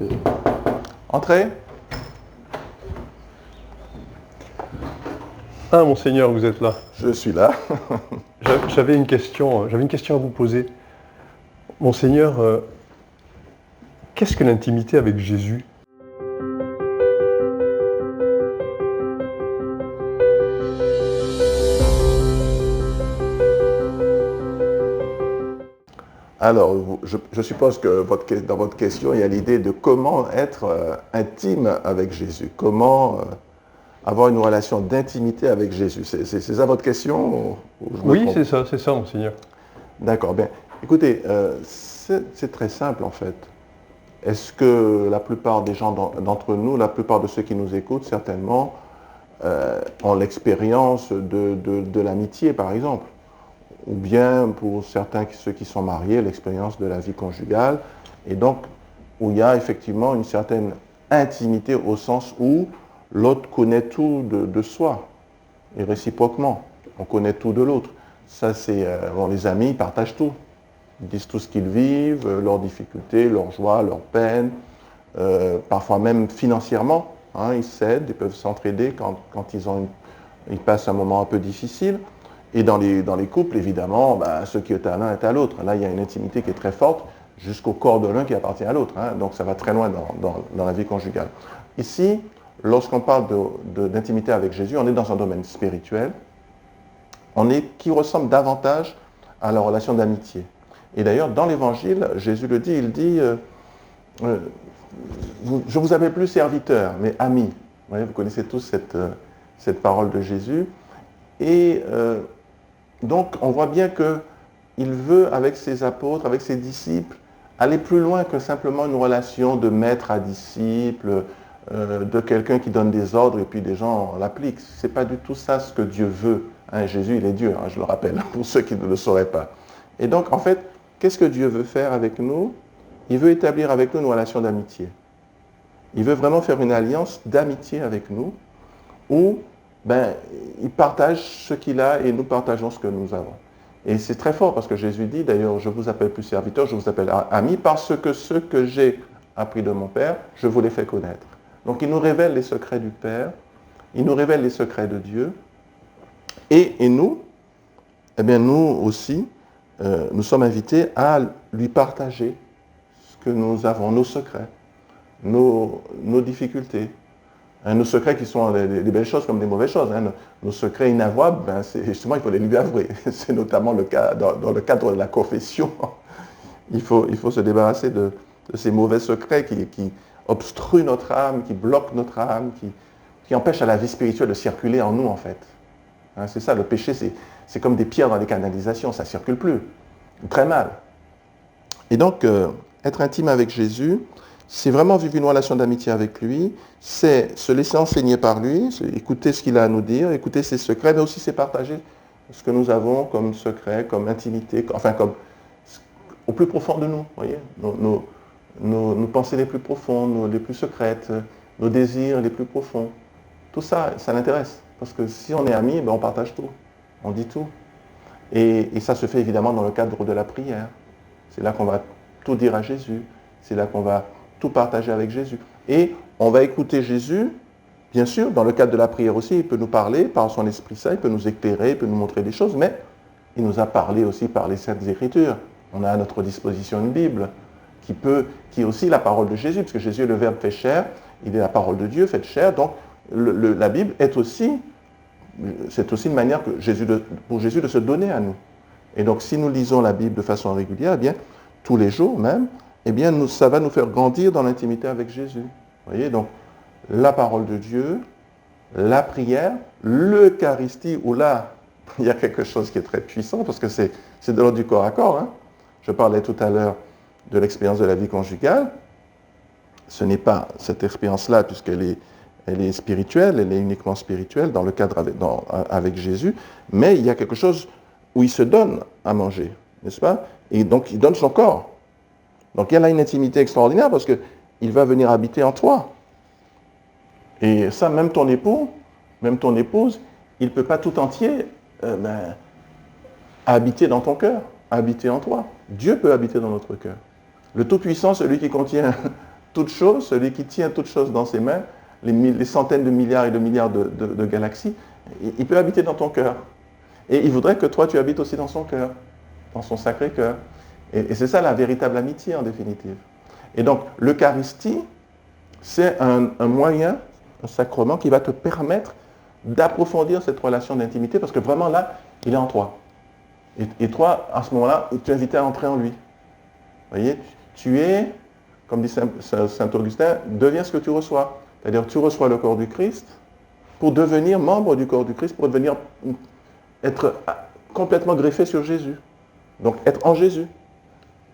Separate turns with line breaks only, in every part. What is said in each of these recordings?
Merci. Entrez.
Ah, Monseigneur, vous êtes là.
Je suis là.
J'avais une question à vous poser. Monseigneur, qu'est-ce que l'intimité avec Jésus ?
Alors, je suppose que dans votre question, il y a l'idée de comment être intime avec Jésus, comment avoir une relation d'intimité avec Jésus. C'est ça votre question ou je me
Oui,
trompe?
c'est ça, Monseigneur.
D'accord, bien. Écoutez, c'est très simple en fait. Est-ce que la plupart des gens d'entre nous, la plupart de ceux qui nous écoutent certainement, ont l'expérience de l'amitié par exemple? Ou bien pour ceux qui sont mariés, l'expérience de la vie conjugale, et donc où il y a effectivement une certaine intimité au sens où l'autre connaît tout de soi, et réciproquement, on connaît tout de l'autre. Ça c'est, les amis, ils partagent tout. Ils disent tout ce qu'ils vivent, leurs difficultés, leurs joies, leurs peines, parfois même financièrement, hein, ils s'aident, ils peuvent s'entraider quand ils passent un moment un peu difficile. Et dans les couples, évidemment, ce qui est à l'un est à l'autre. Là, il y a une intimité qui est très forte, jusqu'au corps de l'un qui appartient à l'autre. Hein. Donc, ça va très loin dans la vie conjugale. Ici, lorsqu'on parle d'intimité avec Jésus, on est dans un domaine spirituel, qui ressemble davantage à la relation d'amitié. Et d'ailleurs, dans l'Évangile, Jésus le dit, il dit je vous appelle plus serviteur, mais ami. Vous connaissez tous cette parole de Jésus. Et donc, on voit bien qu'il veut, avec ses apôtres, avec ses disciples, aller plus loin que simplement une relation de maître à disciple, de quelqu'un qui donne des ordres et puis des gens l'appliquent. Ce n'est pas du tout ça ce que Dieu veut. Hein, Jésus, il est Dieu, hein, je le rappelle, pour ceux qui ne le sauraient pas. Et donc, en fait, qu'est-ce que Dieu veut faire avec nous? Il veut établir avec nous une relation d'amitié. Il veut vraiment faire une alliance d'amitié avec nous, où il partage ce qu'il a et nous partageons ce que nous avons. Et c'est très fort parce que Jésus dit, d'ailleurs, je vous appelle plus serviteur, je vous appelle ami, parce que ce que j'ai appris de mon Père, je vous l'ai fait connaître. Donc il nous révèle les secrets du Père, il nous révèle les secrets de Dieu, et nous, nous aussi, nous sommes invités à lui partager ce que nous avons, nos secrets, nos difficultés. Hein, nos secrets qui sont des belles choses comme des mauvaises choses. Hein. Nos secrets inavouables, justement, il faut les lui avouer. C'est notamment le cas dans le cadre de la confession. Il faut se débarrasser de ces mauvais secrets qui obstruent notre âme, qui bloquent notre âme, qui empêchent à la vie spirituelle de circuler en nous, en fait. Hein, c'est ça, le péché, c'est comme des pierres dans les canalisations, ça ne circule plus. Très mal. Et donc, être intime avec Jésus, c'est vraiment vivre une relation d'amitié avec lui, c'est se laisser enseigner par lui, écouter ce qu'il a à nous dire, écouter ses secrets, mais aussi c'est partager ce que nous avons comme secret, comme intimité, enfin comme au plus profond de nous, voyez, nos pensées les plus profondes, les plus secrètes, nos désirs les plus profonds. Tout ça, ça l'intéresse, parce que si on est amis, on partage tout, on dit tout. Et ça se fait évidemment dans le cadre de la prière. C'est là qu'on va tout dire à Jésus, c'est là qu'on va tout partager avec Jésus. Et on va écouter Jésus, bien sûr, dans le cadre de la prière aussi, il peut nous parler par son Esprit Saint, il peut nous éclairer, il peut nous montrer des choses, mais il nous a parlé aussi par les Saintes Écritures. On a à notre disposition une Bible qui est aussi la parole de Jésus, parce que Jésus est le Verbe fait chair, il est la parole de Dieu faite chair, donc la Bible c'est aussi une manière pour Jésus de se donner à nous. Et donc si nous lisons la Bible de façon régulière, tous les jours même, ça va nous faire grandir dans l'intimité avec Jésus. Vous voyez, donc, la parole de Dieu, la prière, l'Eucharistie, où là, il y a quelque chose qui est très puissant, parce que c'est de l'ordre du corps à corps. Hein. Je parlais tout à l'heure de l'expérience de la vie conjugale. Ce n'est pas cette expérience-là, puisqu'elle est spirituelle, elle est uniquement spirituelle, dans le cadre avec Jésus, mais il y a quelque chose où il se donne à manger, n'est-ce pas? Et donc, il donne son corps. Donc il y a là une intimité extraordinaire parce qu'il va venir habiter en toi. Et ça, même ton époux, même ton épouse, il ne peut pas tout entier habiter dans ton cœur, habiter en toi. Dieu peut habiter dans notre cœur. Le Tout-Puissant, celui qui contient toutes choses, celui qui tient toutes choses dans ses mains, les centaines de milliards et de milliards de galaxies, il peut habiter dans ton cœur. Et il voudrait que toi, tu habites aussi dans son cœur, dans son sacré cœur. Et c'est ça la véritable amitié en définitive. Et donc, l'Eucharistie, c'est un moyen, un sacrement qui va te permettre d'approfondir cette relation d'intimité parce que vraiment là, il est en toi. Et toi, à ce moment-là, tu es invité à entrer en lui. Vous voyez, tu es, comme dit Saint Augustin, deviens ce que tu reçois. C'est-à-dire, tu reçois le corps du Christ pour devenir membre du corps du Christ, pour devenir, être complètement greffé sur Jésus. Donc, être en Jésus.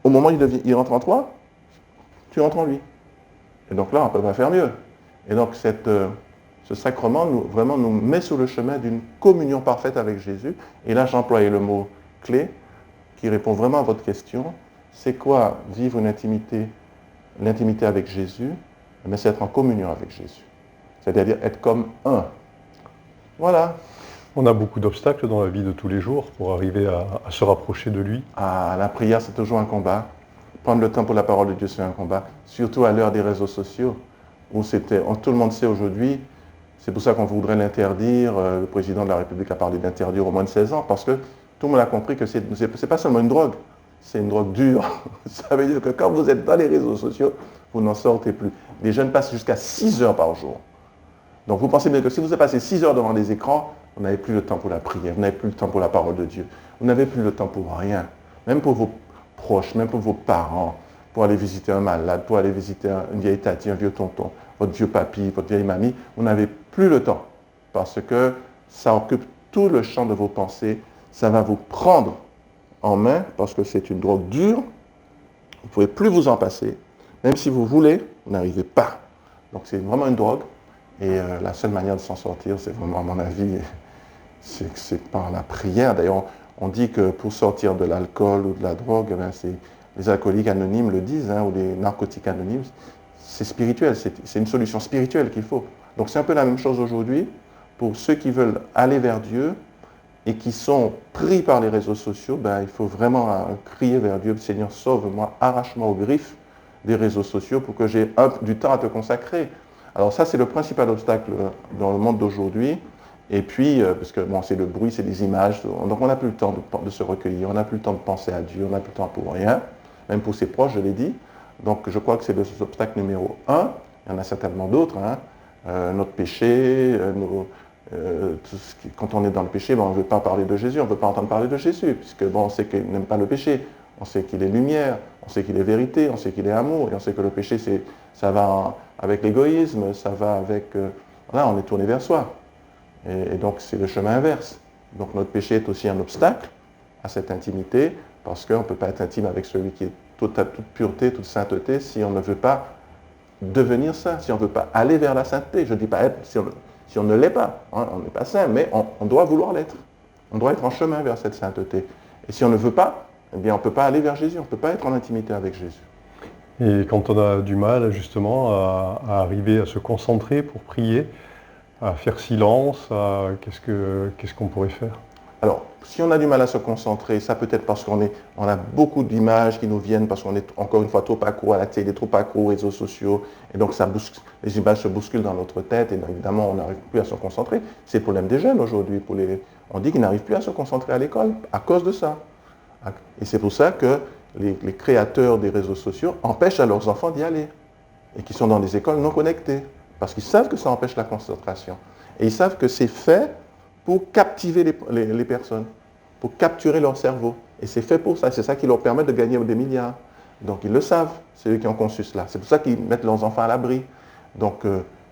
Au moment où il rentre en toi, tu entres en lui. Et donc là, on ne peut pas faire mieux. Et donc, ce sacrement vraiment nous met sur le chemin d'une communion parfaite avec Jésus. Et là, j'emploie le mot clé qui répond vraiment à votre question. C'est quoi vivre une intimité, l'intimité avec Jésus? Mais c'est être en communion avec Jésus. C'est-à-dire être comme un. Voilà.
On a beaucoup d'obstacles dans la vie de tous les jours pour arriver à se rapprocher de lui.
Ah, la prière, c'est toujours un combat. Prendre le temps pour la parole de Dieu, c'est un combat. Surtout à l'heure des réseaux sociaux, où tout le monde sait aujourd'hui, c'est pour ça qu'on voudrait l'interdire. Le président de la République a parlé d'interdire au moins de 16 ans, parce que tout le monde a compris que c'est pas seulement une drogue, c'est une drogue dure. Ça veut dire que quand vous êtes dans les réseaux sociaux, vous n'en sortez plus. Les jeunes passent jusqu'à 6 heures par jour. Donc vous pensez bien que si vous avez passé 6 heures devant des écrans, vous n'avez plus le temps pour la prière, vous n'avez plus le temps pour la parole de Dieu, vous n'avez plus le temps pour rien, même pour vos proches, même pour vos parents, pour aller visiter un malade, pour aller visiter une vieille tati, un vieux tonton, votre vieux papy, votre vieille mamie, vous n'avez plus le temps parce que ça occupe tout le champ de vos pensées, ça va vous prendre en main parce que c'est une drogue dure, vous ne pouvez plus vous en passer, même si vous voulez, vous n'arrivez pas. Donc c'est vraiment une drogue et la seule manière de s'en sortir, c'est vraiment à mon avis, c'est par la prière. D'ailleurs, on dit que pour sortir de l'alcool ou de la drogue, les alcooliques anonymes le disent, ou les narcotiques anonymes, c'est spirituel, c'est une solution spirituelle qu'il faut. Donc c'est un peu la même chose aujourd'hui pour ceux qui veulent aller vers Dieu et qui sont pris par les réseaux sociaux, il faut vraiment crier vers Dieu, Seigneur, sauve-moi, arrache-moi aux griffes des réseaux sociaux pour que j'ai du temps à te consacrer. Alors ça, c'est le principal obstacle dans le monde d'aujourd'hui. Et puis, parce que c'est le bruit, c'est des images, donc on n'a plus le temps de se recueillir, on n'a plus le temps de penser à Dieu, on n'a plus le temps pour rien, même pour ses proches, je l'ai dit. Donc je crois que c'est l'obstacle numéro 1. Il y en a certainement d'autres. Notre péché, quand on est dans le péché, on ne veut pas parler de Jésus, on ne veut pas entendre parler de Jésus, puisque on sait qu'il n'aime pas le péché, on sait qu'il est lumière, on sait qu'il est vérité, on sait qu'il est amour, et on sait que le péché, ça va avec l'égoïsme, ça va avec... là, on est tourné vers soi. Et donc, c'est le chemin inverse. Donc, notre péché est aussi un obstacle à cette intimité, parce qu'on ne peut pas être intime avec celui qui est toute pureté, toute sainteté, si on ne veut pas devenir saint, si on ne veut pas aller vers la sainteté. Je ne dis pas être, si on ne l'est pas, on n'est pas saint, mais on doit vouloir l'être. On doit être en chemin vers cette sainteté. Et si on ne veut pas, eh bien, on ne peut pas aller vers Jésus, on ne peut pas être en intimité avec Jésus.
Et quand on a du mal, justement, à arriver à se concentrer pour prier, à faire silence, qu'est-ce qu'on pourrait faire? Alors,
si on a du mal à se concentrer, ça peut être parce qu'on a beaucoup d'images qui nous viennent, parce qu'on est encore une fois trop accro à la télé, trop accro aux réseaux sociaux, et donc les images se bousculent dans notre tête, et donc, évidemment on n'arrive plus à se concentrer. C'est le problème des jeunes aujourd'hui. On dit qu'ils n'arrivent plus à se concentrer à l'école à cause de ça. Et c'est pour ça que les créateurs des réseaux sociaux empêchent à leurs enfants d'y aller, et qui sont dans des écoles non connectées. Parce qu'ils savent que ça empêche la concentration. Et ils savent que c'est fait pour captiver les personnes, pour capturer leur cerveau. Et c'est fait pour ça. C'est ça qui leur permet de gagner des milliards. Donc ils le savent, c'est eux qui ont conçu cela. C'est pour ça qu'ils mettent leurs enfants à l'abri. Donc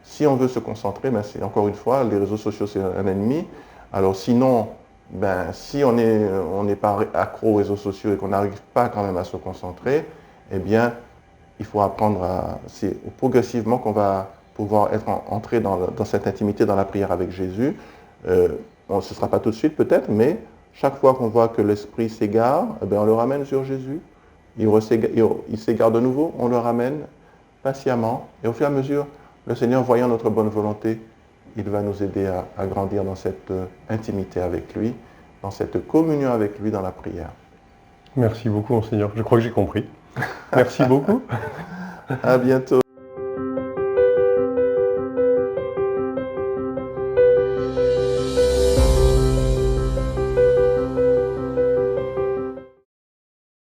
si on veut se concentrer, c'est encore une fois, les réseaux sociaux c'est un ennemi. Alors sinon, si on n'est pas accro aux réseaux sociaux et qu'on n'arrive pas quand même à se concentrer, eh bien, il faut apprendre c'est progressivement qu'on va pouvoir entrer dans cette intimité, dans la prière avec Jésus. Ce ne sera pas tout de suite peut-être, mais chaque fois qu'on voit que l'esprit s'égare, on le ramène sur Jésus. Il s'égare de nouveau, on le ramène patiemment. Et au fur et à mesure, le Seigneur, voyant notre bonne volonté, il va nous aider à grandir dans cette intimité avec lui, dans cette communion avec lui dans la prière.
Merci beaucoup, Monseigneur. Je crois que j'ai compris. Merci beaucoup.
À bientôt.